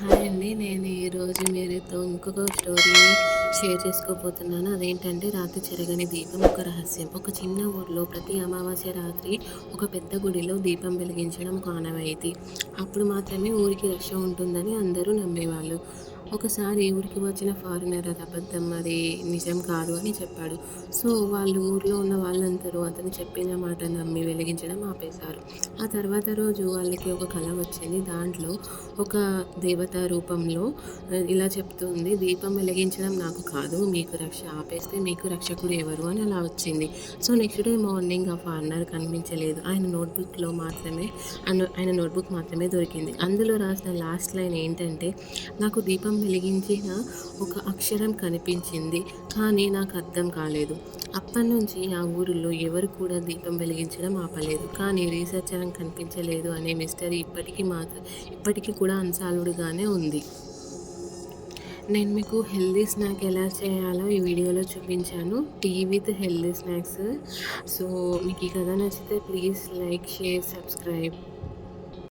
Hi అండి. నేను ఈరోజు మీతో ఇంకొక స్టోరీని షేర్ చేసుకోబోతున్నాను. అదేంటంటే రాత్రి చెరగని దీపం ఒక రహస్యం. ఒక చిన్న ఊర్లో ప్రతి అమావాస్య రాత్రి ఒక పెద్ద గుడిలో దీపం వెలిగించడం ఒక ఆనవాయితీ. అప్పుడు మాత్రమే ఊరికి రక్ష ఉంటుందని అందరూ నమ్మేవాళ్ళు. ఒకసారి ఊరికి వచ్చిన ఫారినర్ అది అబద్ధం, అది నిజం కాదు అని చెప్పాడు. సో వాళ్ళు ఊర్లో ఉన్న వాళ్ళందరూ అతను చెప్పిన మాట నమ్మి వెలిగించడం ఆపేశారు. ఆ తర్వాత రోజు వాళ్ళకి ఒక కల వచ్చింది. దాంట్లో ఒక దేవత రూపంలో ఇలా చెప్తుంది, దీపం వెలిగించడం నాకు కాదు, మీకు రక్ష ఆపేస్తే మీకు రక్షకుడు ఎవరు అని అలా వచ్చింది. సో నెక్స్ట్ డే మార్నింగ్ ఆ ఫారినర్ కనిపించలేదు. ఆయన నోట్బుక్ మాత్రమే దొరికింది. అందులో రాసిన లాస్ట్ లైన్ ఏంటంటే, నాకు దీపం వెలిగించిన ఒక అక్షరం కనిపించింది, కానీ నాకు అర్థం కాలేదు. అప్పటినుంచి ఆ ఊరిలో ఎవరు కూడా దీపం వెలిగించడం ఆపలేదు. కానీ రీసెర్చర్ కనిపించలేదు అనే మిస్టరీ ఇప్పటికీ కూడా అన్సాల్వ్డ్గానే ఉంది. నేను మీకు హెల్తీ స్నాక్ ఎలా చేయాలో ఈ వీడియోలో చూపించాను. Tea with healthy snacks. So మీకు ఈ కథ నచ్చితే ప్లీజ్ లైక్, షేర్, సబ్స్క్రైబ్.